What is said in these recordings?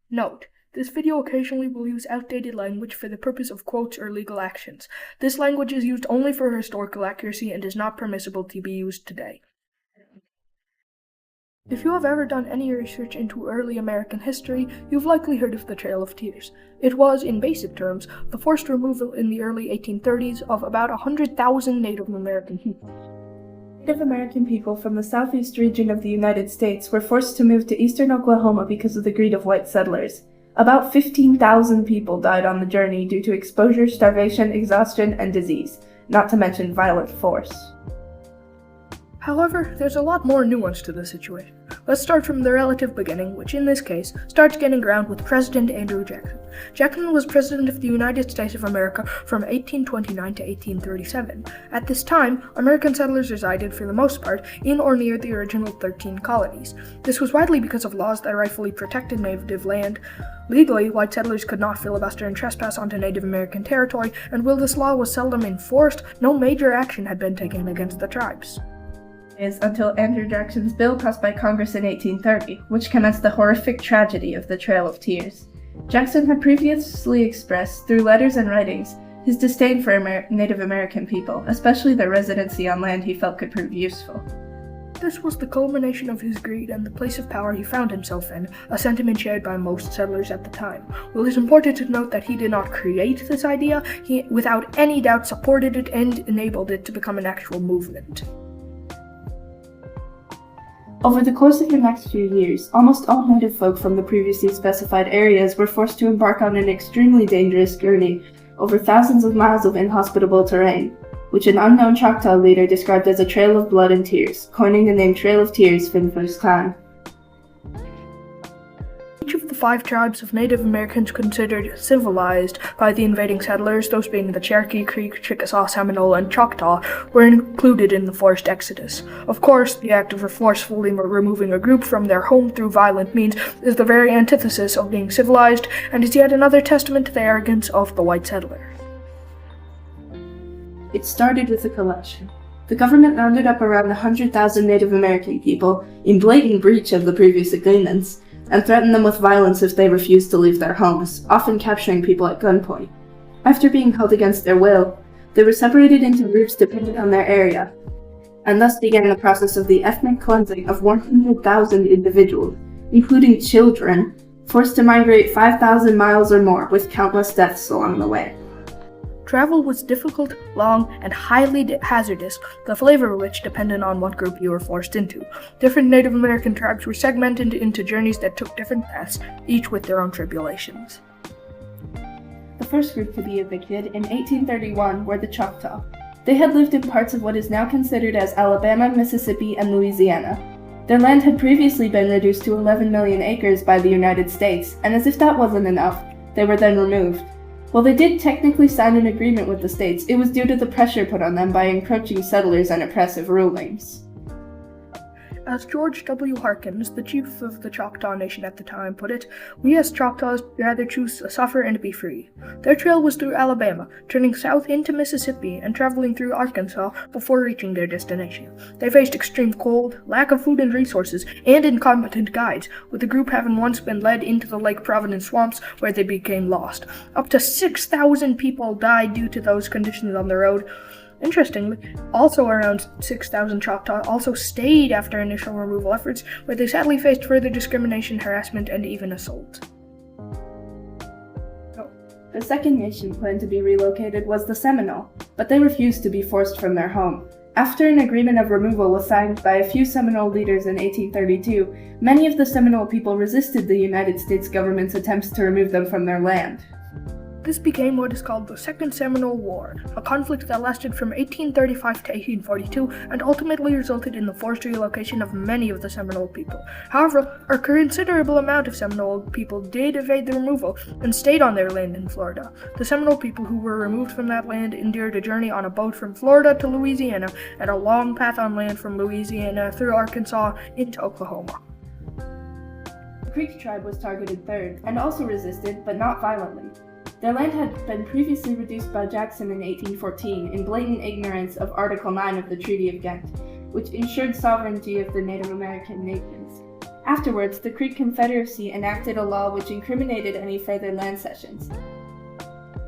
Note: this video occasionally will use outdated language for the purpose of quotes or legal actions. This language is used only for historical accuracy and is not permissible to be used today. If you have ever done any research into early American history, you've likely heard of the Trail of Tears. It was, in basic terms, the forced removal in the early 1830s of about 100,000 Native American people. Native American people from the southeast region of the United States were forced to move to eastern Oklahoma because of the greed of white settlers. About 15,000 people died on the journey due to exposure, starvation, exhaustion, and disease, not to mention violent force. However, there's a lot more nuance to the situation. Let's start from the relative beginning, which in this case starts getting ground with President Andrew Jackson. Jackson was President of the United States of America from 1829 to 1837. At this time, American settlers resided, for the most part, in or near the original 13 colonies. This was widely because of laws that rightfully protected native land. Legally, white settlers could not filibuster and trespass onto Native American territory, and while this law was seldom enforced, no major action had been taken against the tribes. Until Andrew Jackson's bill passed by Congress in 1830, which commenced the horrific tragedy of the Trail of Tears. Jackson had previously expressed, through letters and writings, his disdain for Native American people, especially their residency on land he felt could prove useful. This was the culmination of his greed and the place of power he found himself in, a sentiment shared by most settlers at the time. While it's important to note that he did not create this idea, he without any doubt supported it and enabled it to become an actual movement. Over the course of the next few years, almost all native folk from the previously specified areas were forced to embark on an extremely dangerous journey over thousands of miles of inhospitable terrain, which an unknown Choctaw leader described as a trail of blood and tears, coining the name Trail of Tears for the first time. Each of the 5 tribes of Native Americans considered civilized by the invading settlers, those being the Cherokee, Creek, Chickasaw, Seminole, and Choctaw, were included in the forced exodus. Of course, the act of forcefully removing a group from their home through violent means is the very antithesis of being civilized, and is yet another testament to the arrogance of the white settler. It started with a collection. The government rounded up around 100,000 Native American people, in blatant breach of the previous agreements, and threatened them with violence if they refused to leave their homes, often capturing people at gunpoint. After being held against their will, they were separated into groups dependent on their area, and thus began the process of the ethnic cleansing of 100,000 individuals, including children, forced to migrate 5,000 miles or more, with countless deaths along the way. Travel was difficult, long, and highly hazardous, the flavor of which depended on what group you were forced into. Different Native American tribes were segmented into journeys that took different paths, each with their own tribulations. The first group to be evicted in 1831 were the Choctaw. They had lived in parts of what is now considered as Alabama, Mississippi, and Louisiana. Their land had previously been reduced to 11 million acres by the United States, and as if that wasn't enough, they were then removed. While they did technically sign an agreement with the states, it was due to the pressure put on them by encroaching settlers and oppressive rulings. As George W. Harkins, the chief of the Choctaw Nation at the time, put it, "We as Choctaws rather choose to suffer and be free." Their trail was through Alabama, turning south into Mississippi and traveling through Arkansas before reaching their destination. They faced extreme cold, lack of food and resources, and incompetent guides, with the group having once been led into the Lake Providence swamps where they became lost. Up to 6,000 people died due to those conditions on the road. Interestingly, also around 6,000 Choctaw also stayed after initial removal efforts, where they sadly faced further discrimination, harassment, and even assault. The second nation planned to be relocated was the Seminole, but they refused to be forced from their home. After an agreement of removal was signed by a few Seminole leaders in 1832, many of the Seminole people resisted the United States government's attempts to remove them from their land. This became what is called the Second Seminole War, a conflict that lasted from 1835 to 1842 and ultimately resulted in the forced relocation of many of the Seminole people. However, a considerable amount of Seminole people did evade the removal and stayed on their land in Florida. The Seminole people who were removed from that land endured a journey on a boat from Florida to Louisiana and a long path on land from Louisiana through Arkansas into Oklahoma. The Creek tribe was targeted third and also resisted, but not violently. Their land had been previously reduced by Jackson in 1814 in blatant ignorance of Article 9 of the Treaty of Ghent, which ensured sovereignty of the Native American nations. Afterwards, the Creek Confederacy enacted a law which incriminated any further land cessions.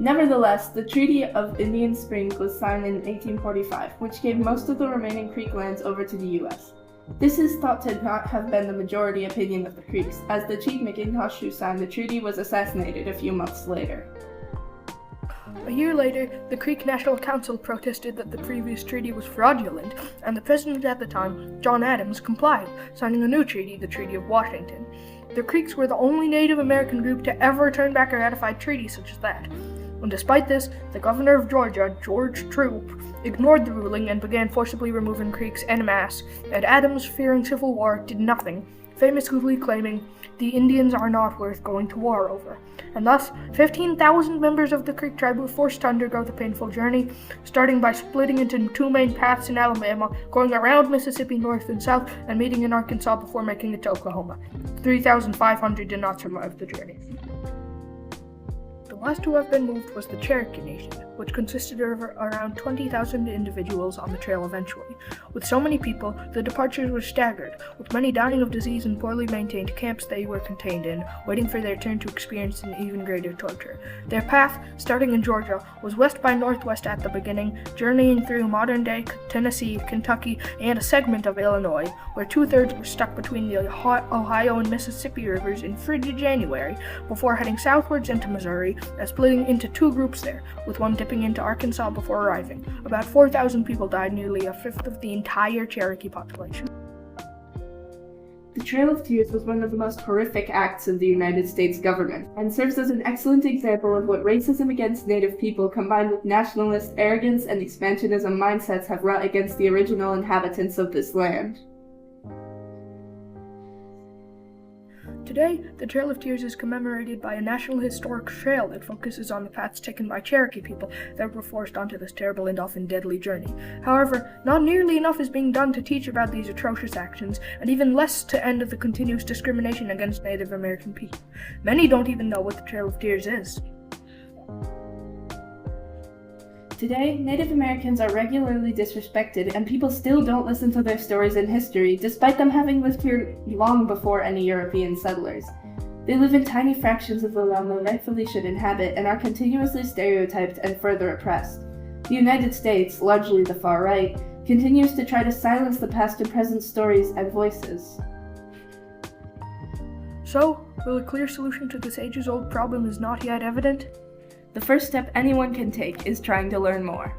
Nevertheless, the Treaty of Indian Springs was signed in 1845, which gave most of the remaining Creek lands over to the U.S. This is thought to not have been the majority opinion of the Creeks, as the chief McIntosh who signed the treaty was assassinated a few months later. A year later, the Creek National Council protested that the previous treaty was fraudulent, and the president at the time, John Adams, complied, signing a new treaty, the Treaty of Washington. The Creeks were the only Native American group to ever turn back a ratified treaty such as that. And despite this, the governor of Georgia, George Troup, ignored the ruling and began forcibly removing Creeks en masse, and Adams, fearing civil war, did nothing, famously claiming, "The Indians are not worth going to war over." And thus, 15,000 members of the Creek tribe were forced to undergo the painful journey, starting by splitting into two main paths in Alabama, going around Mississippi north and south, and meeting in Arkansas before making it to Oklahoma. 3,500 did not survive the journey. The last to have been moved was the Cherokee Nation, which consisted of around 20,000 individuals on the trail eventually. With so many people, the departures were staggered, with many dying of disease in poorly maintained camps they were contained in, waiting for their turn to experience an even greater torture. Their path, starting in Georgia, was west by northwest at the beginning, journeying through modern-day Tennessee, Kentucky, and a segment of Illinois, where two-thirds were stuck between the Ohio and Mississippi rivers in frigid January, before heading southwards into Missouri, and splitting into two groups there, with one dipping into Arkansas before arriving. About 4,000 people died, nearly a fifth of the entire Cherokee population. The Trail of Tears was one of the most horrific acts of the United States government, and serves as an excellent example of what racism against Native people combined with nationalist arrogance and expansionism mindsets have wrought against the original inhabitants of this land. Today, the Trail of Tears is commemorated by a National Historic Trail that focuses on the paths taken by Cherokee people that were forced onto this terrible and often deadly journey. However, not nearly enough is being done to teach about these atrocious actions, and even less to end the continuous discrimination against Native American people. Many don't even know what the Trail of Tears is. Today, Native Americans are regularly disrespected, and people still don't listen to their stories and history, despite them having lived here long before any European settlers. They live in tiny fractions of the land they rightfully should inhabit, and are continuously stereotyped and further oppressed. The United States, largely the far right, continues to try to silence the past and present stories and voices. So, will a clear solution to this ages-old problem is not yet evident? The first step anyone can take is trying to learn more.